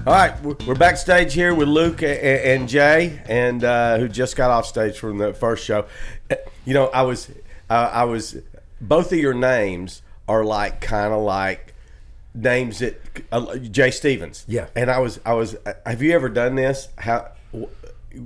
All right, we're backstage here with Luke and Jay, and who just got off stage from the first show. You know, I was both of your names are like kind of like names that Jay Stevens. Yeah. And I was. Have you ever done this?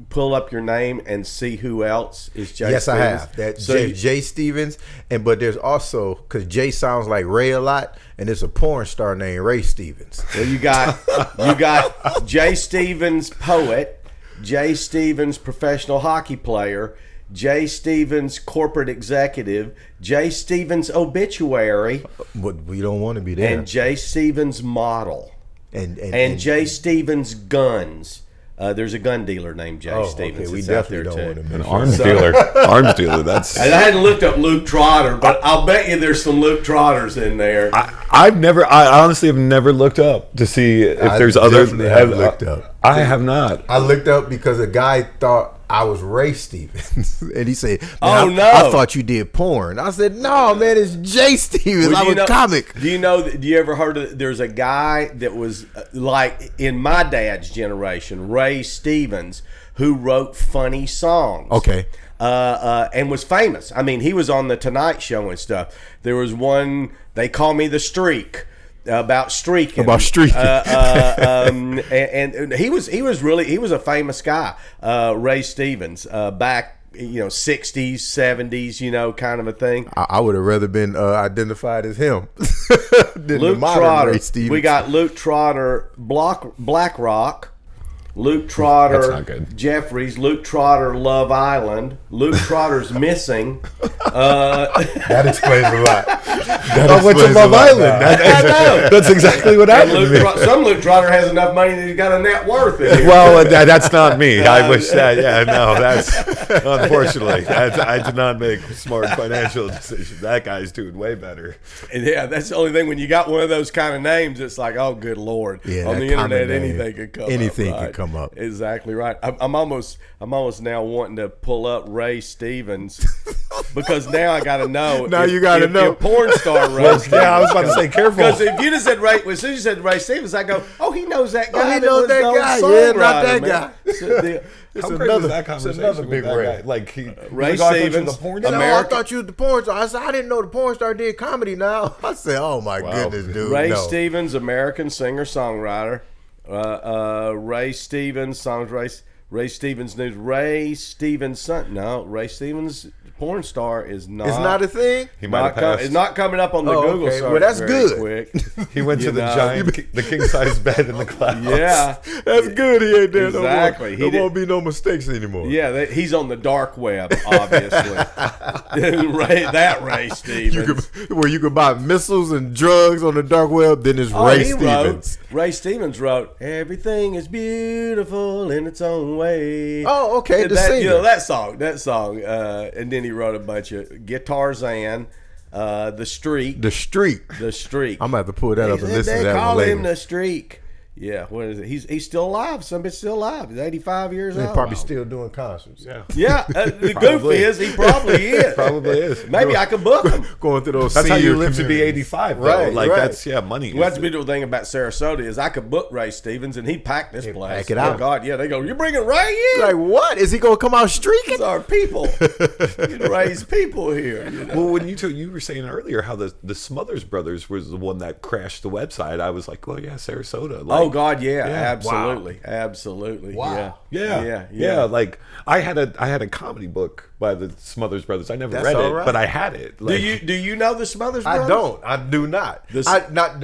Pull up your name and see who else is Jay Yes, Stevens? I have. That's Jay Stevens, but there's also, because Jay sounds like Ray a lot, and there's a porn star named Ray Stevens. Well, you got Jay Stevens, poet, Jay Stevens, professional hockey player, Jay Stevens, corporate executive, Jay Stevens, obituary, But we don't want to be there. and Jay Stevens, model, and Jay Stevens, guns. There's a gun dealer named Jay Stevens. Okay, we It's out definitely there don't too. want to An mention arms dealer. Arms dealer. That's. And I hadn't looked up Luke Trotter, but I'll bet you there's some Luke Trotters in there. I honestly have never looked up to see if there's other. definitely have looked up. I have not. I looked up because a guy thought I was Ray Stevens, and he said, Oh, "Man, no. I thought you did porn." I said, "No, man, it's Jay Stevens. Well, I'm a comic." Do you ever heard of? There's a guy that was like in my dad's generation, Ray Stevens, who wrote funny songs. Okay. And was famous. I mean, he was on the Tonight Show and stuff. There was one, they call me the Streak. About streaking, and he was a famous guy, Ray Stevens, back 60s, 70s, kind of a thing. I would have rather been identified as him than Luke the modern Trotter. Ray Stevens. We got Luke Trotter, Black Rock. Luke Trotter, That's not good. Jeffries, Luke Trotter, Love Island, Luke Trotter's Missing. That explains a lot. I went to Love Island. I know. That's exactly what And happened to me. some Luke Trotter has enough money that he's got a net worth in here. Well, that's not me. I wish that. Yeah, no, that's unfortunately. I did not make smart financial decisions. That guy's doing way better. And yeah, that's the only thing. When you got one of those kind of names, it's like, oh, good Lord. Yeah, on that the common internet, name. anything could come Anything up. could come up. Exactly right. I'm almost now wanting to pull up Ray Stevens because now I got to know. Now you gotta know. if porn star Ray Stevens. Yeah, I was about to say, careful. Because if you just said Ray, as soon as you said Ray Stevens, I go, oh, he knows that guy. he knows was that the old guy. Yeah, not that songwriter, guy. man. So It's How great another, was that it's conversation another with big that Ray. guy? Like Ray I thought you were Stevens, the porn No, star? America- I thought you was the porn star. I said, I didn't know the porn star did comedy now. I said, oh my goodness, dude. Ray no. Stevens, American singer-songwriter. Ray Stevens, songs Ray Stevens News. Ray Stevens son. No, Ray Stevens porn star is not. It's not a thing? He might have passed. It's not coming up on the Oh, Google okay. search. Well, that's very good. Quick. He went to the know. giant, the king-size bed in the clouds. Yeah, That's good. He ain't there Exactly. no He more. There did- won't be no mistakes anymore. yeah. He's on the dark web, obviously. Ray Stevens. Where you could buy missiles and drugs on the dark web, then it's Ray Stevens. Ray Stevens wrote, "Everything is beautiful in its own way." Oh, okay. The that, singer. that song. And then he wrote a bunch of Guitar Zan, The Streak. The Streak. The Streak. I'm going to have to pull that up and listen to They that call one him later. The Streak. Yeah, what is it? He's still alive. Somebody's still alive. He's 85 years He's old. probably still doing concerts. Yeah. Yeah, the goof Probably. is he probably is. Probably is. Maybe I could book him. Going through those That's how senior you live to be communities. 85, though. Right, Like, right. that's, money. Well, that's the beautiful thing about Sarasota is I could book Ray Stevens and he'd pack this place. pack it out. Oh God, yeah. They go, "You bringing Ray in? Like, what? Is he going to come out streaking? These are people. You raise people here." You know? Well, when you were saying earlier how the Smothers Brothers was the one that crashed the website, I was like, well, yeah, Sarasota. Like, Oh God, yeah, Yeah. absolutely, absolutely. Wow. Yeah. Like I had a comedy book by the Smothers Brothers. I never That's read all it, right. but I had it. Like, Do you know the Smothers Brothers? I don't. I do not. This-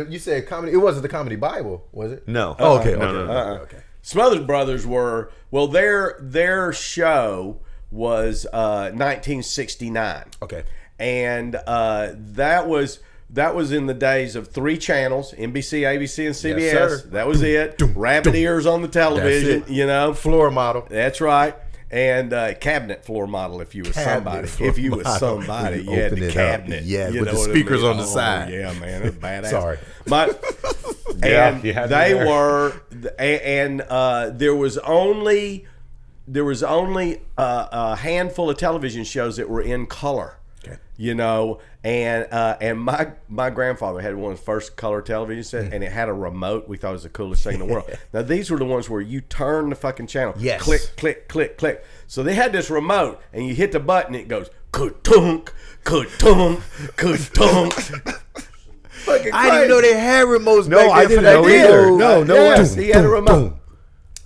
You said comedy. It wasn't the Comedy Bible, was it? No. Oh, okay. No, okay. no, no. Okay. Smothers Brothers were their show was 1969. Okay. And that was in the days of 3 channels: NBC, ABC, and CBS. Yes, sir. That was it. Rabbit ears on the television. That's it. Floor model. That's right. And cabinet floor model if you was somebody. floor If you was model. somebody, When you you had open the it up, cabinet. yeah, you with know the what I speakers mean? on the Oh, side. Yeah, man, it's badass. Sorry. Yeah, you had me They there. were, and there was only a handful of television shows that were in color. Okay. and my grandfather had one of the first color television sets, and it had a remote. We thought it was the coolest thing in the world. Now these were the ones where you turn the fucking channel, Yes. click, click, click, click. So they had this remote, and you hit the button, it goes ka-tunk, ka-tunk, ka-tunk. Fucking I didn't even know they had remotes No, back I then for didn't that know deal. either. No, Yes, way. he had a remote.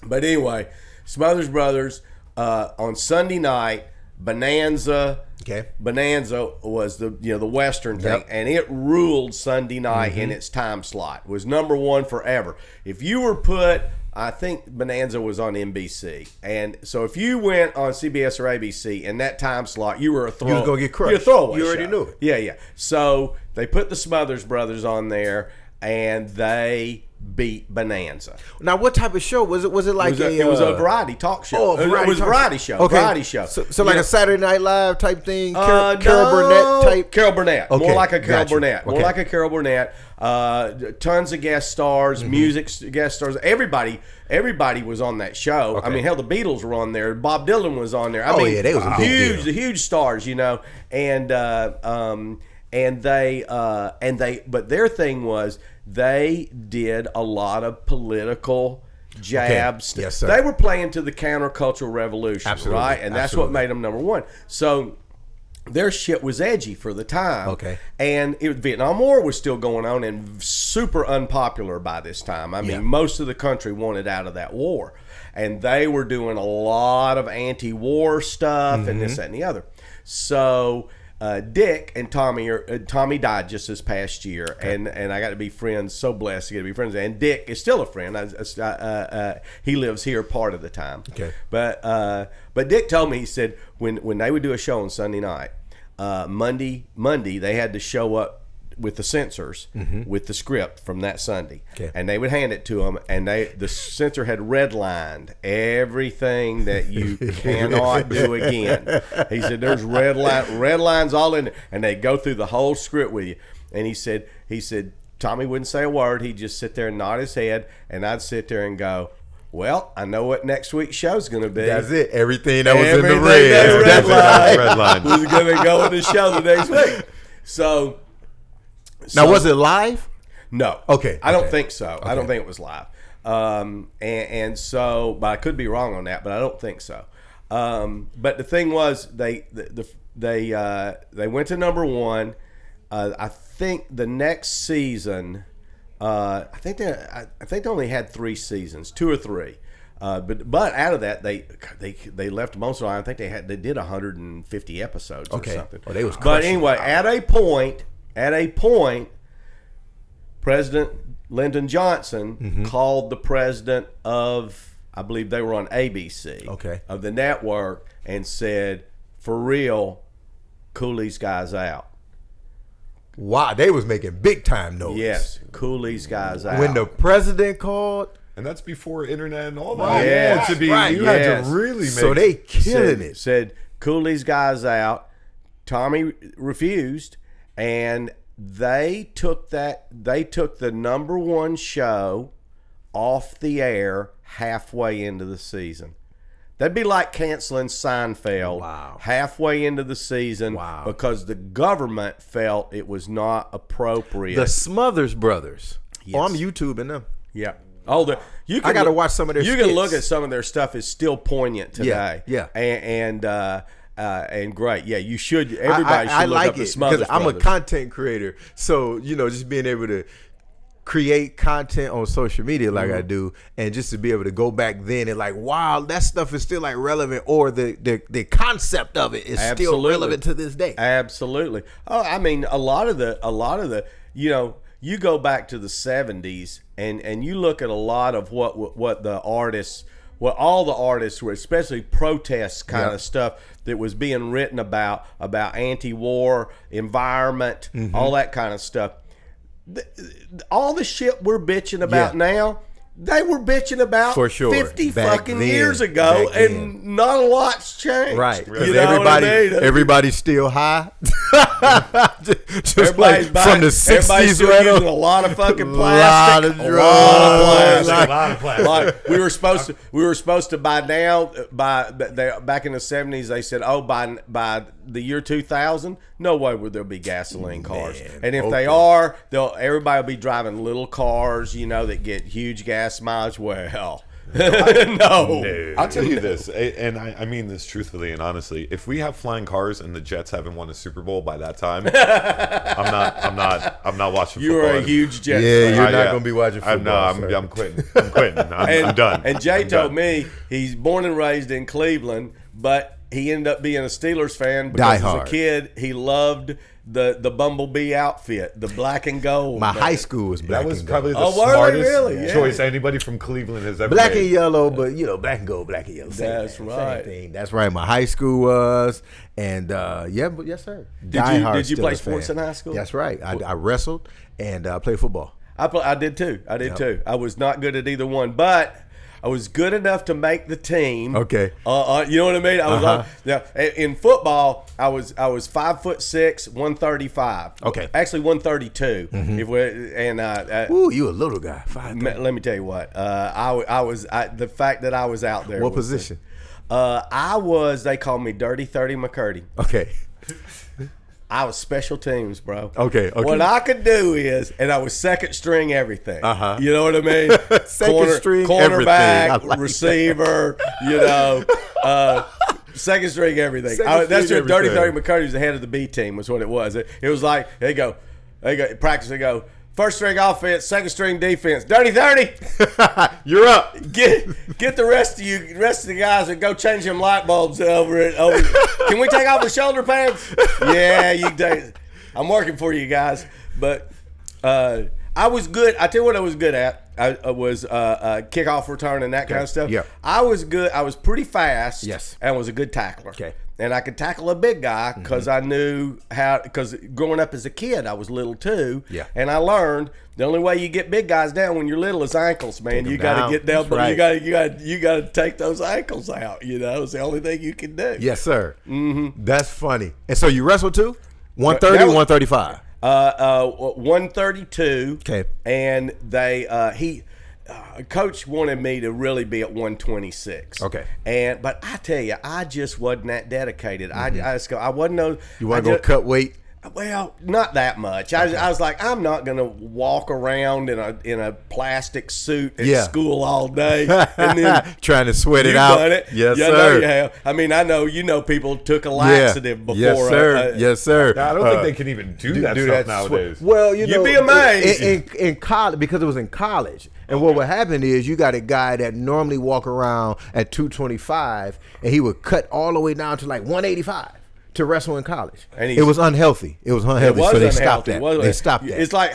But anyway, Smothers Brothers on Sunday night, Bonanza. Okay. Bonanza was the Western thing, Yep. and it ruled Sunday night in its time slot. It was number one forever. If you were put, I think Bonanza was on NBC, and so if you went on CBS or ABC in that time slot, you were a You was gonna get crushed. You're a throwaway You already show. knew it. Yeah. So they put the Smothers Brothers on there, and they beat Bonanza. Now, what type of show was it? Was it like It was a variety talk show. Oh, It was a variety show. Okay. Variety show. So like You a Saturday Night Live type thing? Carol no, Burnett type? Carol Burnett. Okay, More like a Carol gotcha. Burnett. More Okay. like a Carol Burnett. Tons of guest stars, music guest stars. Everybody was on that show. Okay. I mean, hell, the Beatles were on there. Bob Dylan was on there. I Oh, mean, yeah, they was a big huge, deal. huge stars, but their thing was they did a lot of political jabs. Yes, sir. They were playing to the countercultural revolution, Absolutely. right? And that's what made them number one. So their shit was edgy for the time. Okay. And Vietnam War was still going on and super unpopular by this time. I mean, Yeah. most of the country wanted out of that war. And they were doing a lot of anti-war stuff and this, that, and the other. So Dick and Tommy died just this past year, and I got to be friends. So blessed to get to be friends. And Dick is still a friend. He lives here part of the time. Okay. But Dick told me, he said when they would do a show on Sunday night, Monday they had to show up with the censors with the script from that Sunday, Okay. and they would hand it to them, and the censor had redlined everything that you cannot do again. He said there's red lines all in it, and they go through the whole script with you. And he said Tommy wouldn't say a word. He'd just sit there and nod his head, and I'd sit there and go, well, I know what next week's show's going to be. That's it. Everything that was in the Everything red. that Red line. was going to go in the show the next week. Now, was it live? No. Okay, I don't okay. think so. I don't think it was live. And so, but I could be wrong on that, but I don't think so. But the thing was, they went to number one. I think the next season, I think they only had 3 seasons, 2 or 3. But out of that, they left most of it. I think they did 150 episodes or something. Oh, they was but crushing. anyway, at a point, President Lyndon Johnson called the president of, I believe they were on ABC, of the network, and said, "For real, cool these guys out." Wow, they was making big time noise. Yes, cool these guys out. When the president called, And that's before internet and all that. Yes. To be, Right. you had Yes. to really make. so they killing it. Said, cool these guys out. Tommy refused, and they took the number one show off the air halfway into the season. That'd be like canceling Seinfeld halfway into the season because the government felt it was not appropriate. The Smothers Brothers. Yes. Oh, I'm YouTubing them. Yeah. Oh, I gotta watch some of their You can skits. look at some of their stuff. It's still poignant today. Yeah. And great. Yeah, you should. Everybody should I look like up the it Smothers because I'm a Brothers. content creator. So, just being able to create content on social media like I do, and just to be able to go back then and like, wow, that stuff is still like relevant, or the concept of it is still Absolutely. relevant to this day. Absolutely. Oh, I mean, a lot of the, you go back to the 70s and you look at a lot of what all the artists were, especially protest kind of stuff that was being written about anti-war, environment, all that kind of stuff. All the shit we're bitching about now, they were bitching about For sure. 50 Back fucking then. years ago, Back and not a lot's changed. Right. You Because know what I mean? everybody's still high. just Everybody's like from the 60s everybody's still right using on. a lot of fucking Lot plastic. of drugs. a lot of plastic. Like we were supposed to by now back in the 70s they said, oh, by the year 2000, no way would there be gasoline cars. Man, And if they are, everybody will be driving little cars, that get huge gas mileage. Well, no. I'll tell you this, and I mean this truthfully and honestly. If we have flying cars and the Jets haven't won a Super Bowl by that time, I'm not watching You football. are a huge Jets Yeah, fan. you're not going to be watching football. I'm quitting. I'm done. And Jay I'm told done. me he's born and raised in Cleveland, but he ended up being a Steelers fan because Die as hard. a kid he loved the Bumblebee outfit, the black and gold. My man. high school was black That was and probably gold. the Oh, were they smartest really? Yeah. choice anybody from Cleveland has ever Black made. and yellow, but black and gold, black and yellow. Same That's thing, right. Same thing. That's right. My high school was, and yes, sir. Did you play Steelers sports fan. in high school? That's right. I wrestled and played football. I did too. I was not good at either one, but I was good enough to make the team. Okay. You know what I mean? I was in football. I was 5'6", 135. Okay. Actually 132. Ooh, you a little guy. 5'3". Let me tell you what. The fact that I was out there. What position? They called me Dirty 30 McCurdy. Okay. I was special teams, bro. Okay. What I could do is, and I was second string everything. You know what I mean? Second string cornerback, everything. I like receiver. Second string everything. That's your Dirty 30 McCurdy was the head of the B team. Was what it was. It was like they go practice. They go. First string offense, second string defense. Dirty 30. You're up. Get the rest of the guys and go change them light bulbs over. Can we take off the shoulder pads? Yeah, you can take it. I'm working for you guys. But I was good. I tell you what I was good at. I was kickoff return and that kind of stuff. Yeah. I was good. I was pretty fast. Yes. And was a good tackler. Okay. And I could tackle a big guy because I knew how. Because growing up as a kid, I was little too. Yeah. And I learned the only way you get big guys down when you're little is ankles, man. You got to get down, That's but right. you got to take those ankles out. It's the only thing you can do. Yes, sir. Mm-hmm. That's funny. And so you wrestled too? 130, 135. 132. Okay. And they coach wanted me to really be at 126. Okay. But I tell you, I just wasn't that dedicated. I wasn't no. You want to go cut weight? Well, not that much. I was like, I'm not gonna walk around in a plastic suit at school all day and then trying to sweat it you've out. done it. Yes, I sir. know you have. I mean, I know people took a laxative before. Yes, sir. Yes, sir. I don't think they can even do that stuff nowadays. Well, You'd be amazed. In college, because it was in college. And what would happen is you got a guy that normally walk around at 225 and he would cut all the way down to like 185 to wrestle in college. And it was unhealthy. It was unhealthy. So they stopped that. They stopped that. It's like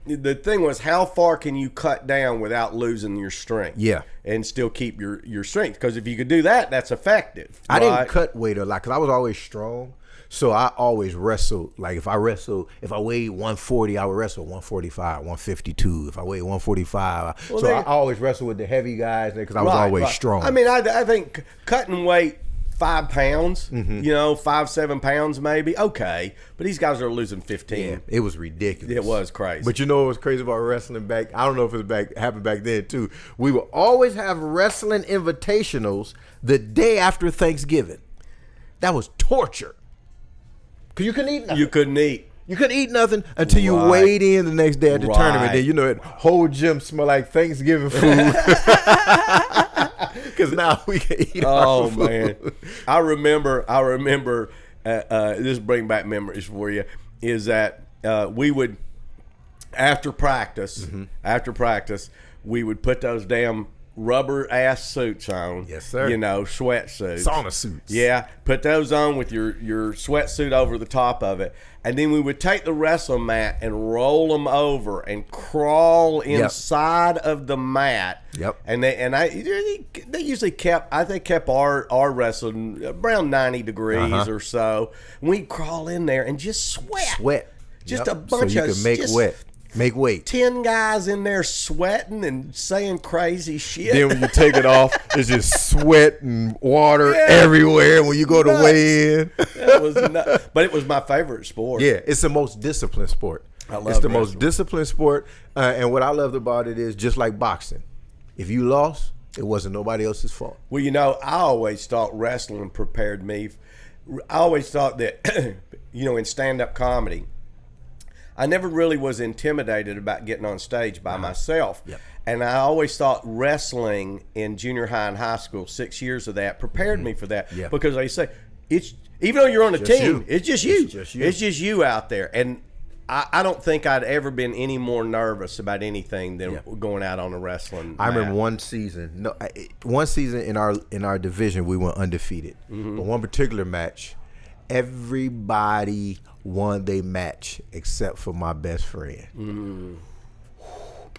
the thing was, how far can you cut down without losing your strength? Yeah. And still keep your strength. Because if you could do that, that's effective. I didn't cut weight a lot because I was always strong. So I always wrestled. Like if I weighed 140, I would wrestle 145, 152. If I weighed 145, I always wrestled with the heavy guys because I was always strong. I mean, I think cutting weight 5 pounds, 5-7 pounds maybe, okay. But these guys are losing 15. Yeah, it was ridiculous. It was crazy. But you know what was crazy about wrestling back? I don't know if it happened back then too. We would always have wrestling invitationals the day after Thanksgiving. That was torture. Because you couldn't eat nothing. You couldn't eat. You couldn't eat nothing until you weighed in the next day at the tournament. Then that whole gym smelled like Thanksgiving food. Because now we can eat our food. Man, I remember. This bring back memories for you. Is that we would after practice, we would put those damn rubber ass suits on. Yes, sir. Sweatsuits. Sauna suits. Yeah. Put those on with your sweatsuit over the top of it. And then we would take the wrestle mat and roll them over and crawl inside of the mat. Yep. And they usually kept our wrestling around 90 degrees or so. And we'd crawl in there and just sweat. Just a bunch so you of can make weight. 10 guys in there sweating and saying crazy shit. Then when you take it off, it's just sweat and water everywhere when you go to weigh in. It was nuts. But it was my favorite sport. Yeah, it's the most disciplined sport. It's the most disciplined sport. And what I loved about it is just like boxing. If you lost, it wasn't nobody else's fault. Well, I always thought wrestling prepared me I always thought that, in stand-up comedy, I never really was intimidated about getting on stage by myself. Yep. And I always thought wrestling in junior high and high school, 6 years of that, prepared me for that. Yeah. Because like you say, even though you're on a team, it's just you. It's just you out there. And I don't think I'd ever been any more nervous about anything than going out on a wrestling I remember mat. one season. One season in our division we went undefeated. But one particular match, everybody won their match except for my best friend.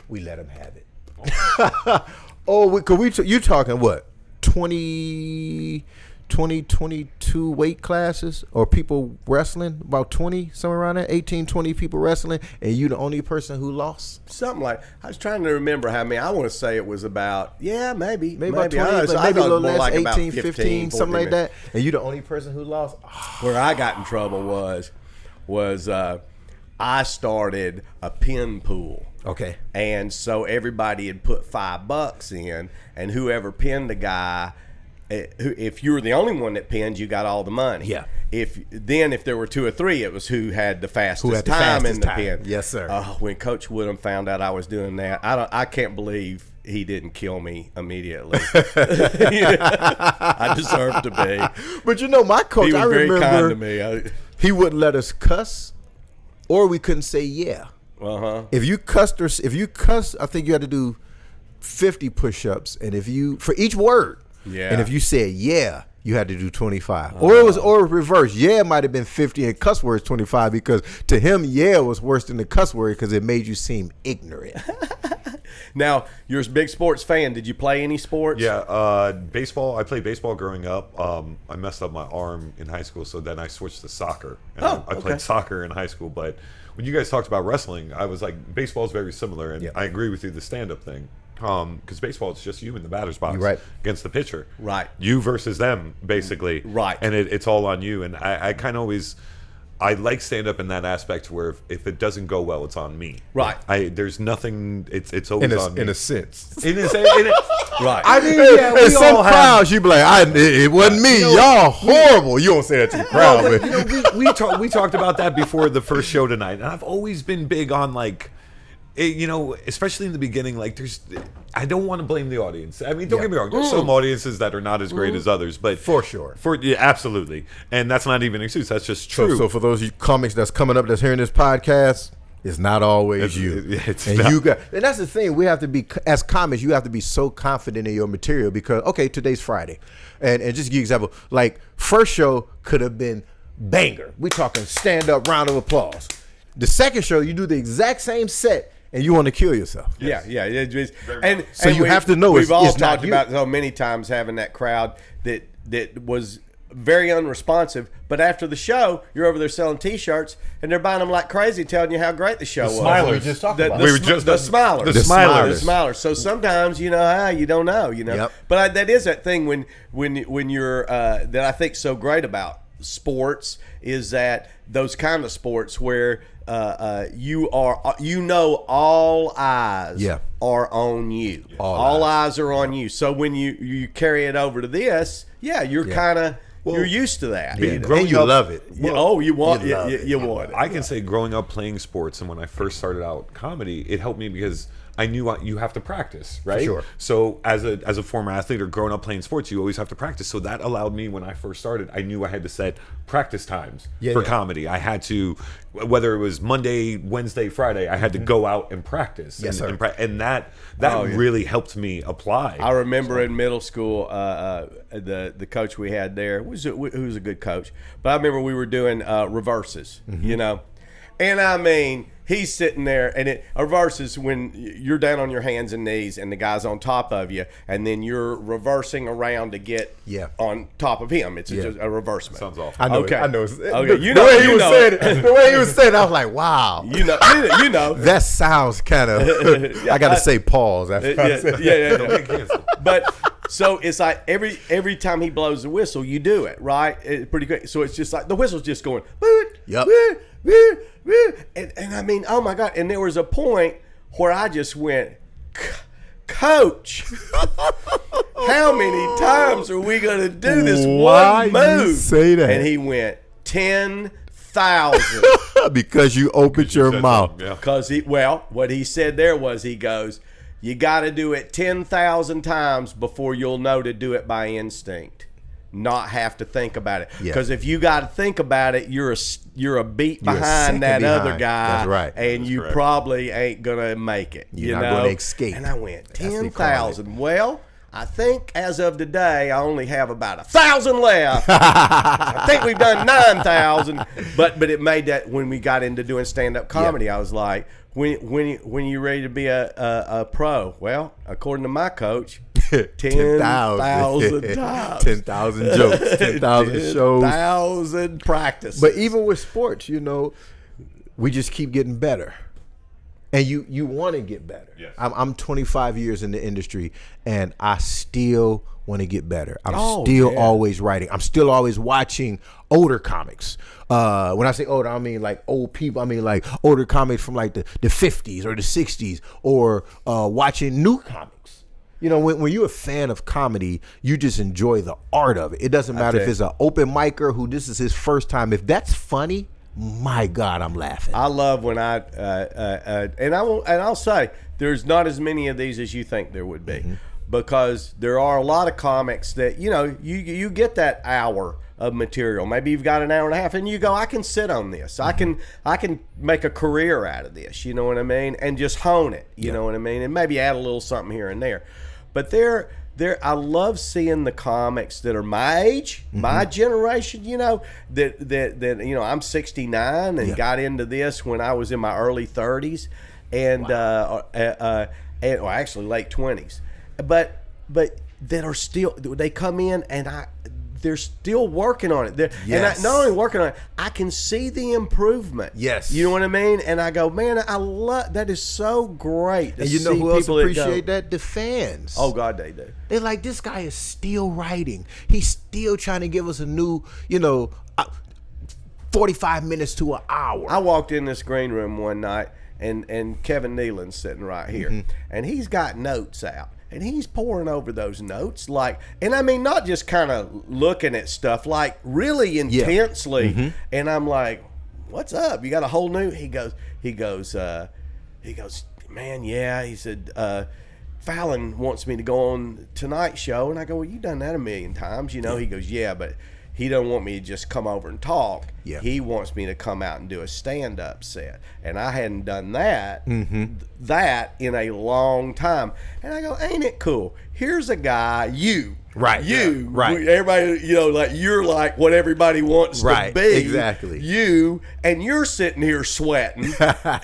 We let him have it. You talking what? 22 weight classes or people wrestling, about 20, somewhere around there, 18, 20 people wrestling, and you the only person who lost? Something like, I was trying to remember how many. I want to say it was about, maybe About 20, I maybe a little more less, like 18, about 15, something like that, and you the only person who lost? Where I got in trouble was I started a pin pool. Okay. And so everybody had put $5 in, and whoever pinned the guy, if you were the only one that pinned, you got all the money. Yeah. If there were 2 or 3, it was who had the fastest time in the pin. Yes, sir. When Coach Woodham found out I was doing that, I can't believe he didn't kill me immediately. I deserved to be. But my coach, He was I very remember kind to me. he wouldn't let us cuss, or we couldn't say yeah. If you cuss, I think you had to do 50 push-ups, and for each word. Yeah. And if you said yeah, you had to do 25. Or reverse. Yeah might have been 50 and cuss words 25, because to him yeah was worse than the cuss word because it made you seem ignorant. Now, you're a big sports fan. Did you play any sports? Yeah, baseball. I played baseball growing up. I messed up my arm in high school, so then I switched to soccer. And I played soccer in high school, but when you guys talked about wrestling, I was like, baseball is very similar, and I agree with you, the stand-up thing. Because baseball, it's just you in the batter's box against the pitcher. Right. You versus them, basically. Right. And it's all on you. And I kind of always... I like stand-up in that aspect where if it doesn't go well, it's on me. Right. There's nothing... It's always on me. In a sense. Right. I mean, yeah, we some crowds, you be like, it wasn't me. Y'all horrible. You don't say that to the crowd. But we talked about that before the first show tonight, and I've always been big on like, especially in the beginning, like I don't want to blame the audience. I mean, don't get me wrong. There's some audiences that are not as great as others, but for sure, absolutely, and that's not even an excuse. That's just true. So for those comics that's coming up that's hearing this podcast, it's not always you. And that's the thing. We have to be, as comics, you have to be so confident in your material because, okay, today's Friday. And just to give you an example, like first show could have been banger. We talking stand up, round of applause. The second show, you do the exact same set and you want to kill yourself. Yeah. And you have to know we've all it's not talked about so many times having that crowd that was very unresponsive, but after the show, you're over there selling T-shirts, and they're buying them like crazy, telling you how great the show was. Smilers. We just talked about the smilers. The smilers. The smilers. So sometimes, you don't know, Yep. But that is that thing when you're that I think so great about sports is that those kind of sports where all eyes are on you. All eyes are on you. So when you carry it over to this, you're kind of you're used to that. Yeah. And you love it. You want it. I can say growing up playing sports and when I first started out comedy, it helped me because I knew you have to practice, right? For sure. So as a former athlete or growing up playing sports, you always have to practice. So that allowed me when I first started, I knew I had to set practice times for comedy. I had to, whether it was Monday, Wednesday, Friday, I had to go out and practice. Yes, sir. And that really helped me apply. I remember in middle school, the coach we had there who was a good coach, but I remember we were doing reverses, and I mean, he's sitting there, and a reverse is when you're down on your hands and knees and the guy's on top of you, and then you're reversing around to get on top of him. It's just a reversement. Sounds awful. I know. Okay. I know. Okay. The way he was saying it, the way he was saying it, I was like, wow. You know. That sounds kind of. I got to say pause after I said yeah. But so it's like every time he blows the whistle, you do it right. It's pretty quick. So it's just like the whistle's just going. Yep. And I mean, oh my God! And there was a point where I just went, Coach, how how many times are we going to do this Why one move? you say that? And he went 10,000. Because you opened your mouth. Yeah. Because what he said there was, he goes, you got to do it 10,000 times before you'll know to do it by instinct, not have to think about it. Because if you got to think about it, you're a beat behind that other guy. That's right. And That's you correct. probably ain't gonna make it. You're not gonna escape. And I went That's what they call 10,000. Well, I think as of today, I only have about 1,000 left. I think we've done 9,000. But it made that when we got into doing stand-up comedy, I was like, when you ready to be a pro? Well, according to my coach, 10,000 times. 10,000 jokes, 10,000 shows. 10,000 practices. But even with sports, we just keep getting better. And you want to get better. Yes. I'm 25 years in the industry, and I still want to get better. I'm still always writing. I'm still always watching older comics. When I say older, I mean like old people. I mean like older comics from like the 50s or the 60s, or watching new comics. When you're a fan of comedy, you just enjoy the art of it. It doesn't matter if it's an open micer who this is his first time. If that's funny, my God, I'm laughing. I love when I'll say there's not as many of these as you think there would be, because there are a lot of comics that you get that hour of material. Maybe you've got an hour and a half, and you go, I can sit on this. I can make a career out of this. You know what I mean? And just hone it. You know what I mean? And maybe add a little something here and there. But I love seeing the comics that are my age, my generation, that I'm 69 and got into this when I was in my early 30s and actually late 20s. But that are still, they come in and they're still working on it. And not only working on it, I can see the improvement. Yes. You know what I mean? And I go, man, I love that. Is so great. And you know who else appreciate that? The fans. Oh, God, they do. They're like, this guy is still writing. He's still trying to give us a new, 45 minutes to an hour. I walked in this green room one night, and Kevin Nealon's sitting right here, and he's got notes out. And he's pouring over those notes, and I mean, not just kind of looking at stuff, like really intensely. And I'm like, "What's up? You got a whole new?" He goes, "Man, yeah." He said, "Fallon wants me to go on Tonight Show," and I go, "Well, you've done that a million times, He goes, "Yeah, but he don't want me to just come over and talk. Yeah. He wants me to come out and do a stand-up set." And I hadn't done that in a long time. And I go, ain't it cool? Here's a guy, Right. Everybody, you're like what everybody wants to be. Exactly. And you're sitting here sweating,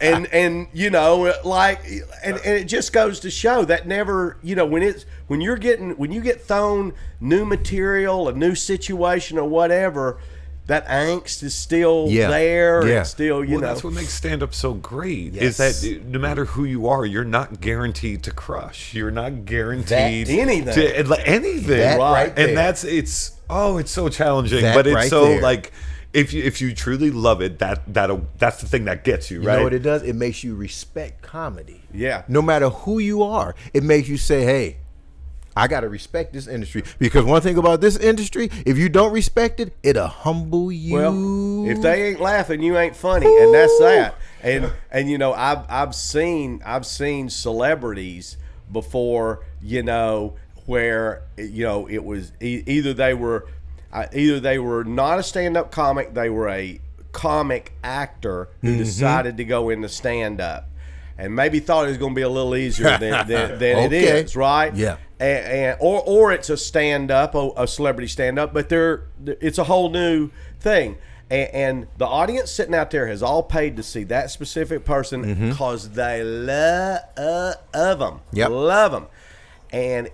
and it just goes to show that never, when you get thrown new material, a new situation or whatever, that angst is still there. Yeah. It's still, That's what makes stand-up so great. Is that no matter who you are, you're not guaranteed to crush. You're not guaranteed anything. to anything. That right And there. it's so challenging. That but it's right so there. like if you truly love it, that's the thing that gets you, right? You know what it does? It makes you respect comedy. Yeah. No matter who you are, it makes you say, hey, I got to respect this industry. Because one thing about this industry, if you don't respect it, it'll humble you. Well, if they ain't laughing, you ain't funny, and that's that. And I've seen celebrities before, where it was either they were not a stand-up comic, they were a comic actor who decided to go into stand-up, and maybe thought it was going to be a little easier than it is, right? Yeah. Or it's a stand-up, a celebrity stand-up, but it's a whole new thing. And the audience sitting out there has all paid to see that specific person because they love them. Yep. Love them. And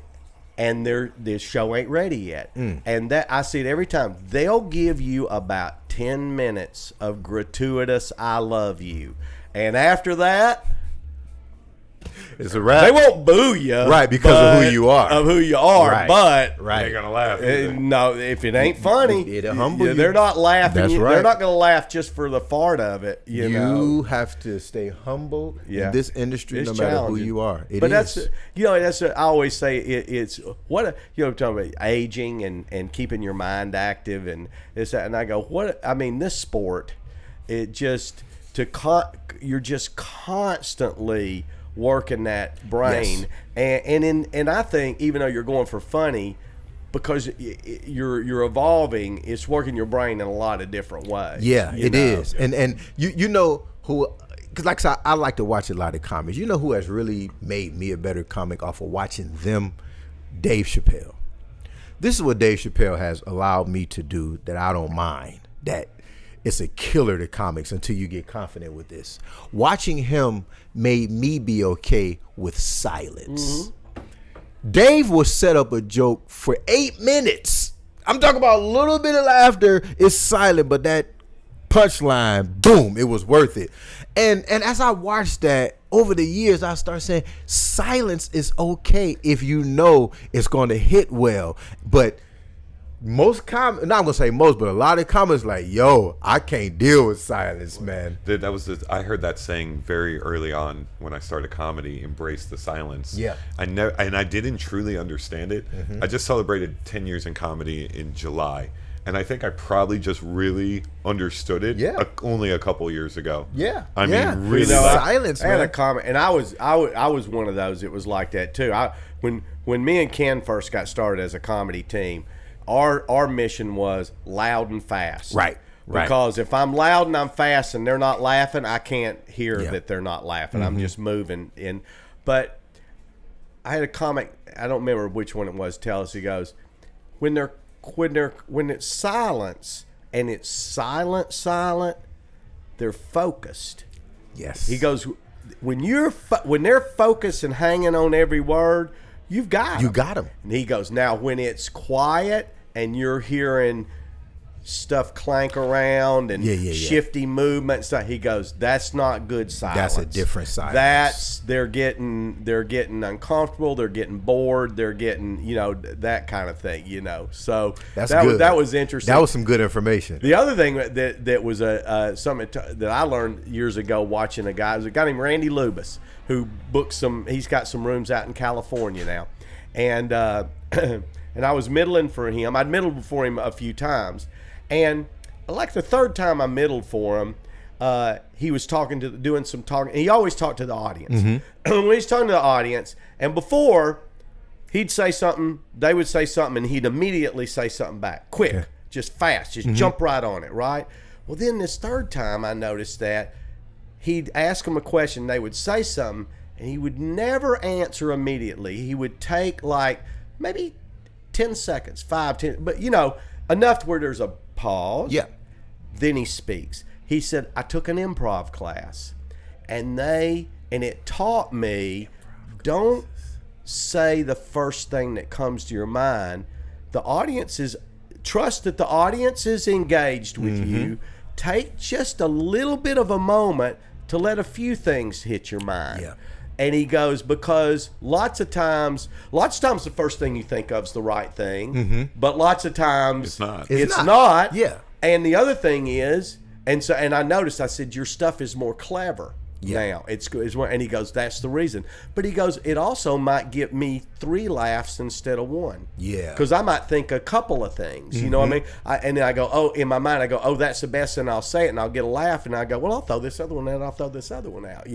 their show ain't ready yet. And that I see it every time. They'll give you about 10 minutes of gratuitous I love you. And after that, It's a wrap. They won't boo you, Right, because of who you are. Of who you are, Right. but They ain't gonna laugh. no, if it ain't funny, It'll humble you. they're not laughing. That's They're right. not going to laugh just for the fart of it. You know, have to stay humble Yeah. in this industry, It's no matter who challenging. you are. But that's I always say it's talking about aging and keeping your mind active and this that, and I go this sport, it just you're just constantly working that brain, Yes. and I think even though you're going for funny, because you're evolving, it's working your brain in a lot of different ways. Yeah, you it know? is. And you know who, because like I said, I like to watch a lot of comics. You know who has really made me a better comic off of watching them? Dave Chappelle. This is what Dave Chappelle has allowed me to do that I don't mind. That it's a killer to comics until you get confident with this. Watching him made me be okay with silence. Dave will set up a joke for 8 minutes. I'm talking about a little bit of laughter. It's silent, but that punchline, boom, it was worth it. And as I watched that over the years, I start saying silence is okay if you know it's going to hit well. But most not gonna say most, but a lot of comments like, "Yo, I can't deal with silence, man." I heard that saying very early on when I started comedy. Embrace the silence. Yeah. I didn't truly understand it. I just celebrated 10 years in comedy in July, and I think I probably just really understood it. Yeah. Only a couple years ago. Yeah. I Yeah. mean, really. Silence, I had a man. comment, and I was one of those. It was like that too. When me and Ken first got started as a comedy team, our mission was loud and fast. Right. Because if I'm loud and I'm fast and they're not laughing, I can't hear Yeah. that they're not laughing. I'm just moving in. But I had a comment. I don't remember which one it was. Tell us. He goes, when it's silence and it's silent, they're focused. Yes. He goes, when they're focused and hanging on every word, you've got 'em. You got them. And he goes, now when it's quiet and you're hearing stuff clank around and shifty movement stuff, he goes, that's not good silence. That's a different silence. That's they're getting uncomfortable, they're getting bored, they're getting that kind of thing. So That's that good. that was interesting. That was some good information. The other thing that was something that I learned years ago watching a guy named Randy Lubis, who booked he's got some rooms out in California now, and and I was middling for him. I'd middled before him a few times, and like the third time I middled for him, he was doing some talking. He always talked to the audience. When he's talking to the audience, and before he'd say something, they would say something, and he'd immediately say something back, quick, just fast, just jump right on it, right? Well, then this third time I noticed that he'd ask them a question, they would say something, and he would never answer immediately. He would take like maybe 10 seconds, 5, 10, but enough to where there's a pause. Yeah. Then he speaks. He said, I took an improv class, and it taught me, don't say the first thing that comes to your mind. Trust that the audience is engaged with you. Take just a little bit of a moment to let a few things hit your mind. Yeah. And he goes, because lots of times the first thing you think of is the right thing, but lots of times It's not. It's not. Yeah. And the other thing is, and I noticed, I said, your stuff is more clever now. It's more, and he goes, that's the reason. But he goes, it also might get me 3 laughs instead of 1. Yeah. Because I might think a couple of things. You know what I mean? And then I go, in my mind, I go, that's the best, and I'll say it, and I'll get a laugh, and I go, well, I'll throw this other one out, I'll throw this other one out,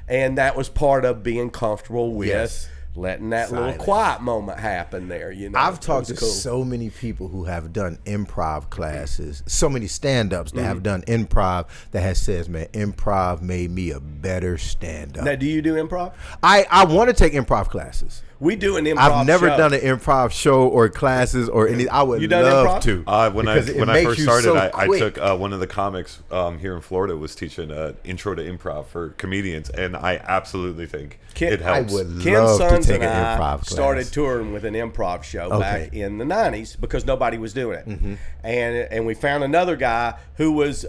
And that was part of being comfortable with letting that little quiet moment happen there. I've talked to cool. so many people who have done improv classes, so many stand-ups that have done improv that has says, man, improv made me a better stand-up. Now, do you do improv? I want to take improv classes. We do an improv I've never show. done an improv show or classes or any. I would You done love improv? to. When because it I makes first you started, so I quick. took one of the comics here in Florida was teaching intro to improv for comedians, and I absolutely think it helps. I would Ken love to Sons take and an I improv class. started touring with an improv show back in the 90s because nobody was doing it. And we found another guy who was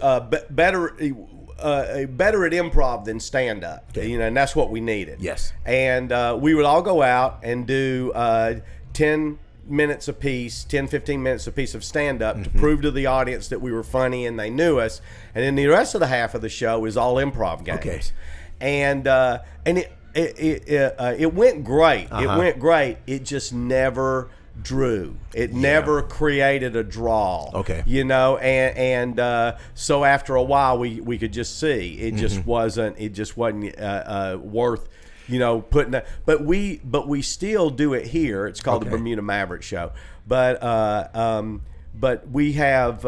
better. better at improv than stand up. Okay. You know, and that's what we needed. Yes. And we would all go out and do 10 minutes apiece, 10, 15 minutes apiece of stand-up to prove to the audience that we were funny and they knew us. And then the rest of the half of the show is all improv games. Okay. And it went great. It went great. It just never drew. It never created a draw. Okay. You know, and so after a while we could just see it just wasn't worth, you know, putting that. But we still do it here. It's called the Bermuda Maverick Show. But we have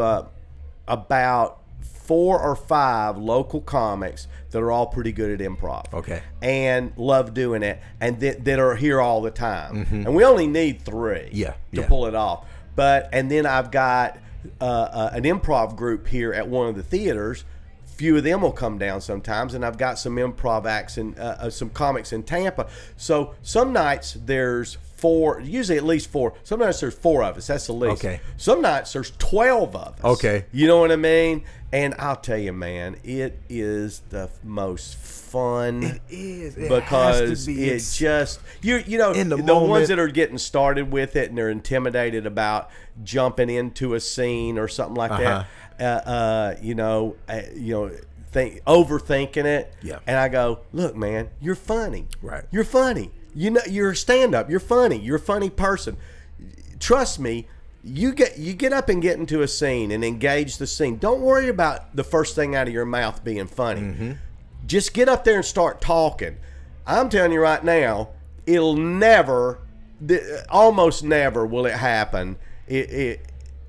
about 4 or 5 local comics that are all pretty good at improv. Okay. And love doing it, and that are here all the time. And we only need 3 to pull it off. And then I've got an improv group here at one of the theaters. Few of them will come down sometimes, and I've got some improv acts and some comics in Tampa. So some nights there's 4, usually at least 4. Some nights there's 4 of us. That's the least. Okay. Some nights there's 12 of us. Okay. You know what I mean? And I'll tell you, man, it is the most fun. It is. It because has to be. it's just you know in the ones moment. that are getting started with it and they're intimidated about jumping into a scene or something like that. Overthinking it. Yeah. And I go, look, man, you're funny. Right. You're funny. You know, you're a stand-up. You're funny. You're a funny person. Trust me. You get up and get into a scene and engage the scene. Don't worry about the first thing out of your mouth being funny. Just get up there and start talking. I'm telling you right now, it'll never, almost never will it happen.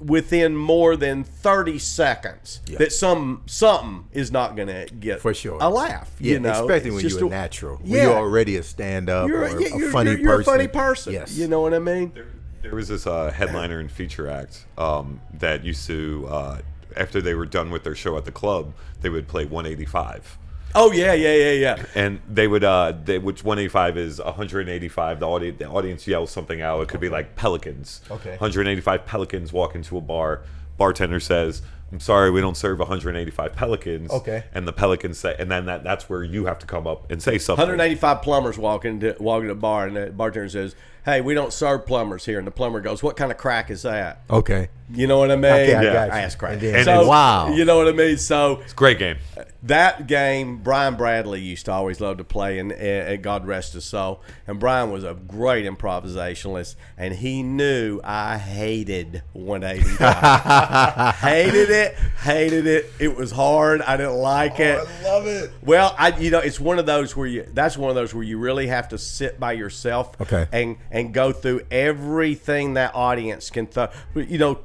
Within more than 30 seconds that something is not going to get for sure a laugh. Yeah, you know? especially when you're natural. When you're already a stand-up or a funny person. You're a funny person. Yes. You know what I mean? There was this headliner and feature act that used to, after they were done with their show at the club, they would play 185. Oh yeah. And they would, which 185 is 185. The audience yells something out. It could be like pelicans. Okay. 185 pelicans walk into a bar. Bartender says, "I'm sorry, we don't serve 185 pelicans." Okay. And the pelicans say, and then that's where you have to come up and say something. 185 plumbers walk into a bar, and the bartender says, "Hey, we don't serve plumbers here." And the plumber goes, "What kind of crack is that?" Okay. You know what I mean? Okay, I Yeah. got you. Ass crack. And So, wow. You know what I mean? So It's a great game. that game, Brian Bradley used to always love to play, and God rest his soul. And Brian was a great improvisationalist, and he knew I hated 185. hated it. It was hard. I didn't like it. I love it. Well, it's one of those where you really have to sit by yourself, and go through everything that audience can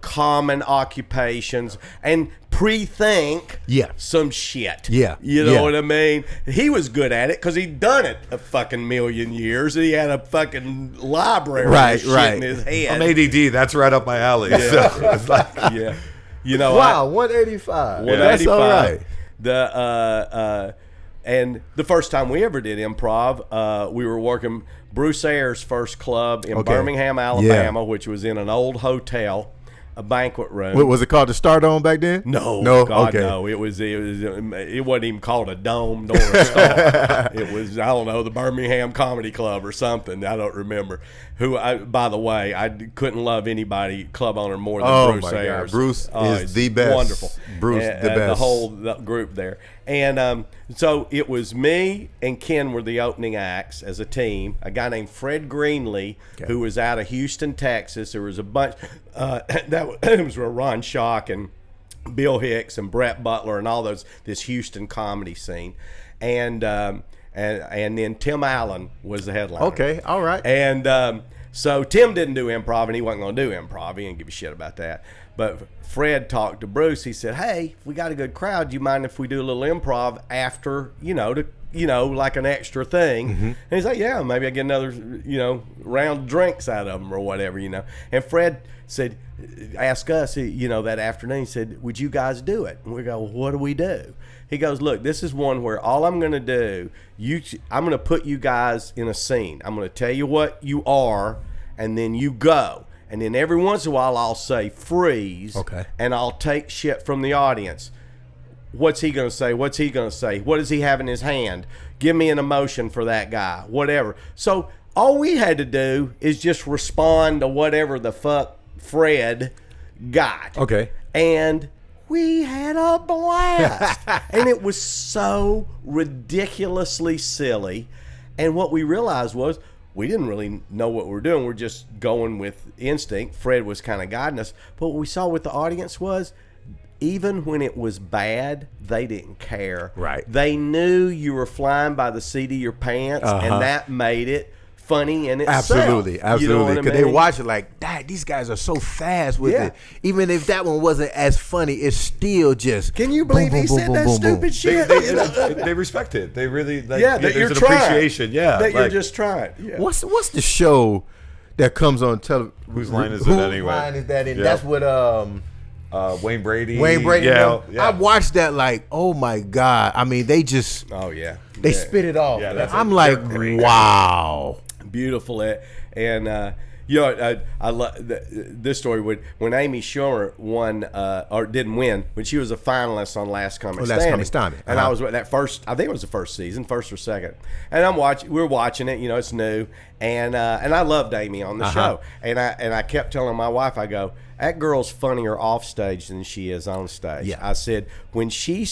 common occupations and pre-think some shit. Yeah. You know what I mean? He was good at it because he'd done it a fucking million years. And he had a fucking library of shit in his head. I'm ADD. That's right up my alley. Yeah. So it's like, yeah. You know, wow, 185. 185. That's all right. And the first time we ever did improv, we were working Bruce Ayers' first club in Birmingham, Alabama, which was in an old hotel, a banquet room. What was it called? The Stardome back then? No, okay. no. It wasn't even called a dome nor a star. It was, I don't know, the Birmingham Comedy Club or something. I don't remember. By the way, I couldn't love anybody club owner more than Bruce Ayers. God. Bruce is the best. Wonderful. Bruce, the best. The whole group there. And so it was me and Ken were the opening acts as a team. A guy named Fred Greenlee, who was out of Houston, Texas. There was a bunch. It was Ron Schock and Bill Hicks and Brett Butler and all those. This Houston comedy scene, and then Tim Allen was the headliner. Okay, all right. And so Tim didn't do improv, and he wasn't going to do improv. He didn't give a shit about that. But Fred talked to Bruce. He said, "Hey, if we got a good crowd, do you mind if we do a little improv after, like an extra thing?" And he's like, "Yeah, maybe I get another, round of drinks out of them or whatever, And Fred said, ask us, that afternoon, he said, "Would you guys do it?" And we go, "Well, what do we do?" He goes, "Look, this is one where all I'm going to do, I'm going to put you guys in a scene. I'm going to tell you what you are, and then you go. And then every once in a while, I'll say freeze, and I'll take shit from the audience. what's he going to say? What's he going to say? What does he have in his hand? Give me an emotion for that guy, whatever. So all we had to do is just respond to whatever the fuck Fred got. Okay. And we had a blast. And it was so ridiculously silly. And what we realized was we didn't really know what we were doing. We're just going with instinct. Fred was kind of guiding us. But what we saw with the audience was even when it was bad, they didn't care. Right. They knew you were flying by the seat of your pants, and that made it funny in itself. Absolutely. You know what I Because they mean? watch it like, Dad, these guys are so fast with Yeah. it. Even if that one wasn't as funny, it's still just. Can you believe he said that stupid shit? They respect it. They really like. Yeah, that you're there's an trying. appreciation. Yeah, That you're like, just trying. Yeah. What's the show that comes on television? Whose line is it anyway? Whose line is that in? Yeah. That's what Wayne Brady. Yeah. Yeah. I watched that like, oh my God. I mean, they just Oh yeah. they Yeah. spit it off. Yeah, that's I'm it. like, They're great. wow. Beautiful. And you know, I love this story when Amy Schumer won or didn't win, when she was a finalist on Last Comic Last Standing. Comic Standing. And I was with that first. I think it was the first season, first or second. And we're watching it. You know, it's new. And I loved Amy on the show. And I kept telling my wife, I go, that girl's funnier off stage than she is on stage. Yeah. I said when she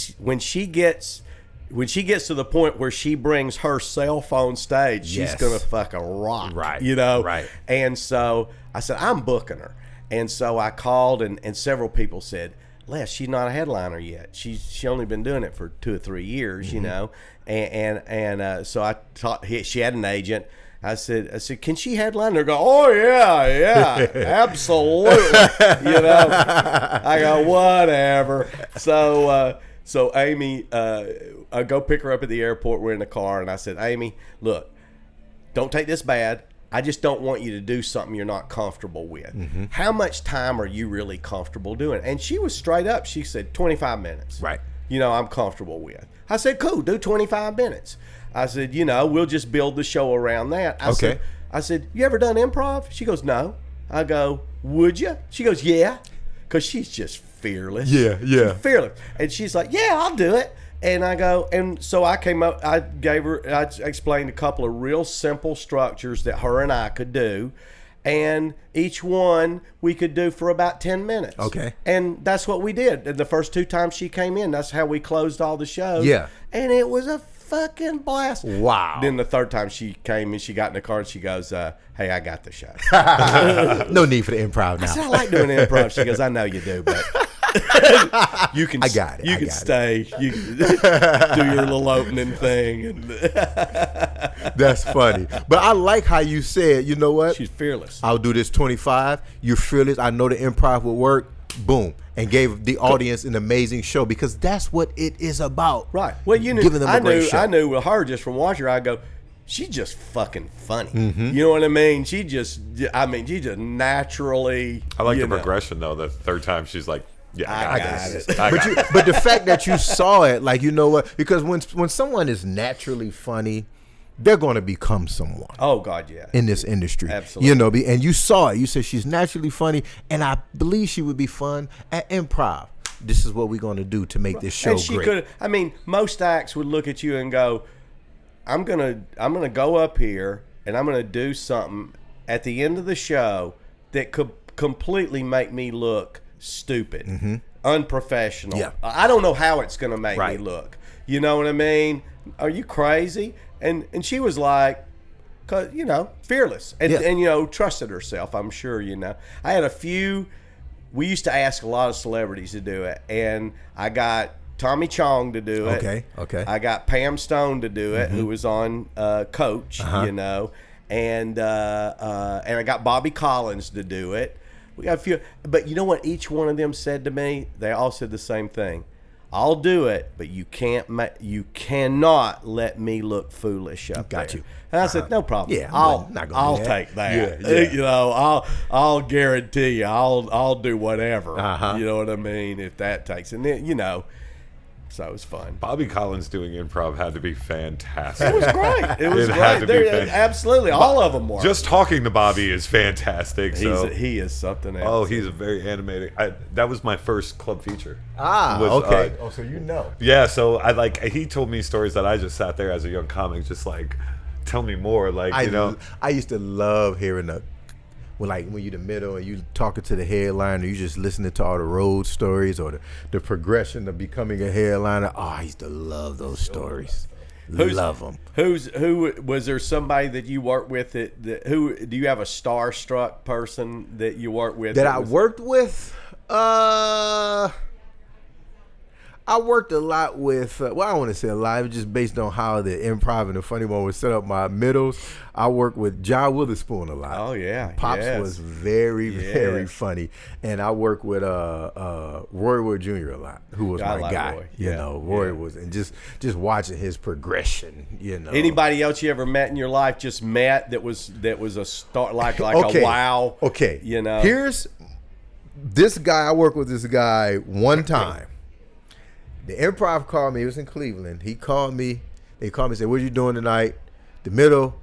gets to the point where she brings her cell phone stage, she's Yes. gonna fucking rock. Right. You know? Right. And so I said, I'm booking her. And so I called and several people said, Les, she's not a headliner yet. She only been doing it for 2 or 3 years, you know. And so I taught she had an agent. I said, can she headline? They're going, oh yeah, absolutely. You know, I go, whatever. So Amy, I go pick her up at the airport. We're in the car, and I said, Amy, look, don't take this bad. I just don't want you to do something you're not comfortable with. Mm-hmm. How much time are you really comfortable doing? And she was straight up. She said 25 minutes. Right. You know, I'm comfortable with. I said, cool, do 25 minutes. I said, you know, we'll just build the show around that. I said, you ever done improv? She goes, no. I go, would you? She goes, yeah. Because she's just fearless. Yeah. She's fearless. And she's like, yeah, I'll do it. And I go, and so I came up, I explained a couple of real simple structures that her and I could do. And each one we could do for about 10 minutes. Okay. And that's what we did. And the first 2 times she came in, that's how we closed all the shows. Yeah. And it was a fucking blast. Wow. Then the third time she came and she got in the car and she goes, hey, I got the show. No need for the improv I said, now. I like doing improv. She goes, I know you do, but you can. I got it. You I can got stay. You can do your little opening thing. And That's funny. But I like how you said, you know what? she's fearless. I'll do this 25. You're fearless. I know the improv will work. Boom. And gave the audience an amazing show because that's what it is about. Right. Well, you knew. Giving them a great show. I knew with her just from watching her. I go, she's just fucking funny. Mm-hmm. You know what I mean? She just naturally. I like you the know. progression though. The third time she's like, yeah, I I got got it. this. I got it. But the fact that you saw it, like, you know what? Because when someone is naturally funny, they're going to become someone Oh God, yeah. in this industry. Absolutely. You know, and you saw it. You said she's naturally funny, and I believe she would be fun at improv. This is what we're going to do to make this show And she great. could. I mean, most acts would look at you and go, I'm gonna go up here and I'm gonna do something at the end of the show that could completely make me look stupid, unprofessional. Yeah. I don't know how it's gonna make Right. me look. You know what I mean? Are you crazy? And she was like, 'cause, you know, fearless and, Yeah. and you know, trusted herself. I'm sure, you know. I had a few. We used to ask a lot of celebrities to do it, and I got Tommy Chong to do it. Okay. I got Pam Stone to do it, who was on Coach, you know, and I got Bobby Collins to do it. We got a few, but you know what? Each one of them said to me, they all said the same thing. I'll do it, but you cannot let me look foolish up Got there. you. And I said, no problem. Yeah, I'll I'm not gonna do that. take that. Yeah. You know, I'll guarantee you, I'll do whatever. Uh-huh. You know what I mean? If that takes, and then, you know, So it was fun. Bobby Collins doing improv had to be fantastic. It was great. It was It had great. to be fantastic. Absolutely, all of them were. Just talking to Bobby is fantastic. He is something else. Oh, he's a very animated. That was my first club feature. Okay. So you know. Yeah, so he told me stories that I just sat there as a young comic, just like, tell me more. Like, I used to love hearing when you're the middle and you talking to the headliner, you just listening to all the road stories or the progression of becoming a headliner. Oh, I used to love those stories. Love them. Who was there somebody that you worked with who do you have a starstruck person that you worked with? That I worked with? I worked a lot with, I don't want to say a lot, it was just based on how the improv and the funny one would set up my middles. I worked with John Witherspoon a lot. Oh, yeah. Pops was very, very funny. And I worked with Roy Wood Jr. a lot, who was my guy. Roy. You know, Roy was, and just watching his progression, you know. Anybody else you ever met in your life that was a star, like a wow? Okay. You know. Here's this guy, I worked with this guy one time. The improv called me. It was in Cleveland. He called me. They called me and said, what are you doing tonight? The middle,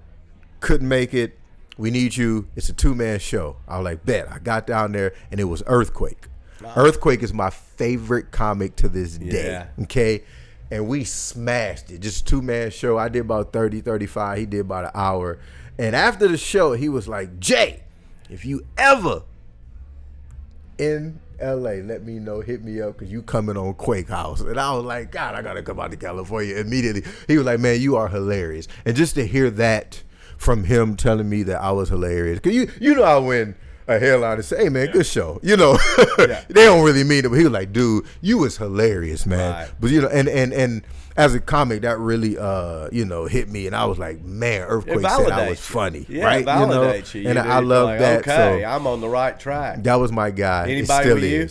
couldn't make it. We need you. It's a 2-man show. I was like, bet. I got down there, and it was Earthquake. Wow. Earthquake is my favorite comic to this day. Okay? And we smashed it. Just a 2-man show. I did about 30, 35. He did about an hour. And after the show, he was like, Jay, if you ever in LA, let me know, hit me up, because you coming on Quake House. And I was like, God, I gotta come out to California immediately. He was like, man, you are hilarious. And just to hear that from him telling me that I was hilarious, because you know how when a headliner say, hey man, good show, you know, they don't really mean it, but he was like, dude, you was hilarious, man. Right. But you know, and as a comic, that really hit me, and I was like, man, Earthquake said I was funny, right? It validates you. And I love like, that. Okay, so I'm on the right track. That was my guy. Anybody with you?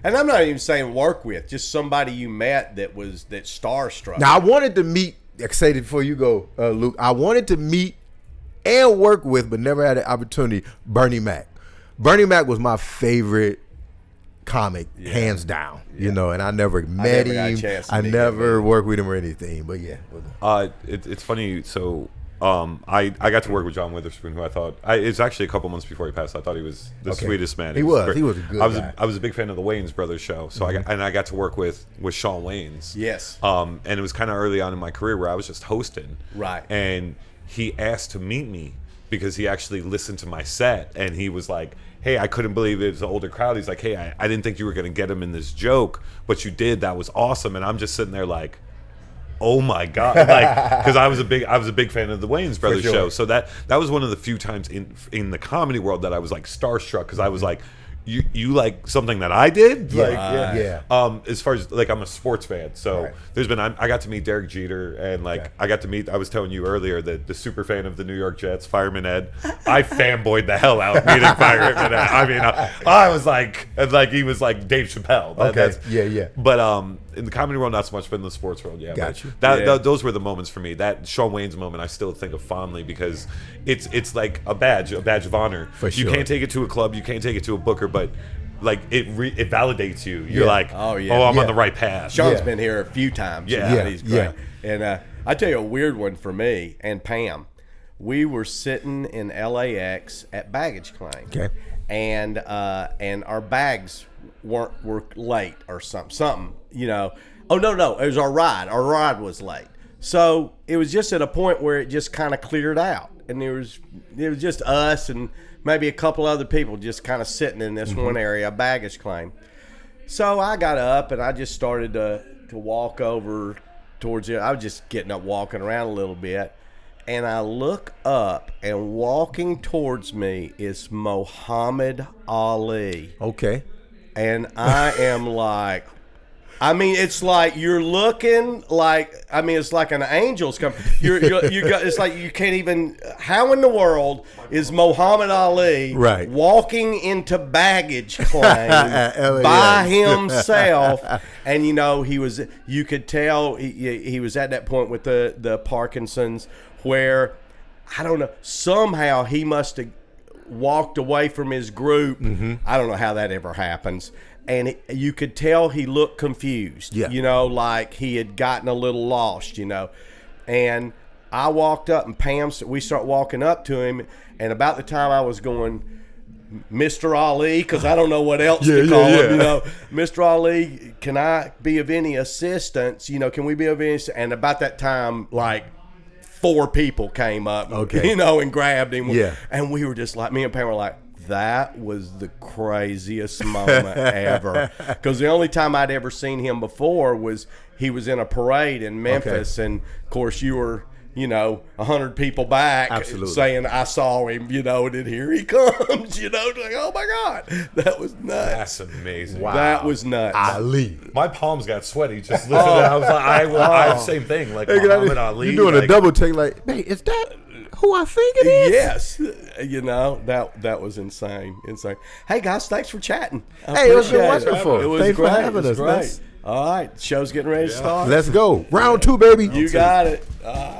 And I'm not even saying work with, just somebody you met that starstruck. Now I wanted to meet. Excited before you go, Luke. I wanted to meet and work with, but never had an opportunity. Bernie Mac. Bernie Mac was my favorite comic, hands down. You know, and I never met him. I never worked with him or anything. But yeah, it's funny. So I got to work with John Witherspoon, who I thought it's actually a couple months before he passed. I thought he was the sweetest man. He was a good guy. I was a big fan of the Wayans Brothers show, so I got to work with Shawn Wayans. Yes. And it was kind of early on in my career where I was just hosting. Right. And he asked to meet me because he actually listened to my set, and he was like, hey, I couldn't believe it was an older crowd. He's like, hey, I didn't think you were going to get him in this joke, but you did. That was awesome. And I'm just sitting there like, oh my God, like, because I was a big fan of the Wayans Brothers show. So that was one of the few times in the comedy world that I was like starstruck, because I was like, you like something that I did? Yeah, like, as far as like, I'm a sports fan, so there's been I got to meet Derek Jeter, and like I got to meet. I was telling you earlier that the super fan of the New York Jets, Fireman Ed. I fanboyed the hell out meeting Fireman Ed. I mean, I was like he was like Dave Chappelle. But in the comedy world, not so much, but in the sports world, Got you. Those were the moments for me. That Shawn Wayans moment, I still think of fondly, because it's like a badge of honor. For sure. You can't take it to a club, you can't take it to a booker, but like it validates you. You're like, I'm on the right path. Sean's been here a few times. He's great. And I tell you a weird one for me and Pam. We were sitting in LAX at baggage claim. Okay. And our bags were late or something, you know. Oh no, it was our ride. Our ride was late. So it was just at a point where it just kind of cleared out, and it was just us and maybe a couple other people just kind of sitting in this one area, baggage claim. So I got up and I just started to walk over towards it. I was just getting up, walking around a little bit, and I look up, and walking towards me is Muhammad Ali. Okay. And I am like, I mean, it's like you're looking like, I mean, it's like an angel's come. You got. It's like you can't even. How in the world is Muhammad Ali walking into baggage claim by himself? And you know, you could tell he was at that point with the Parkinson's, where I don't know, somehow he must have walked away from his group. I don't know how that ever happens. And you could tell he looked confused, you know, like he had gotten a little lost, you know. And I walked up, and we start walking up to him, and about the time I was going, Mr. Ali, because I don't know what else to call him, you know. Mr. Ali, can I be of any assistance? You know, can we be of any? And about that time, like 4 people came up, you know, and grabbed him. Yeah. And we were just like, me and Pam were like, that was the craziest moment ever. Because the only time I'd ever seen him before was he was in a parade in Memphis, and of course you were, you know, 100 people back saying, I saw him, you know, and then here he comes, you know, like, oh my God, that was nuts. That's amazing. Wow. That was nuts. Ali. My palms got sweaty just listening to that. I was like, I same thing. Like, Muhammad Ali. You're doing like, a double take, like, hey, is that who I think it is? Yes. You know, that was insane. Hey, guys, thanks for chatting. Hey, it was wonderful. It was Thanks great. for having us. Great. All right, show's getting ready to start. Let's go. Round 2, baby. You got it. All right.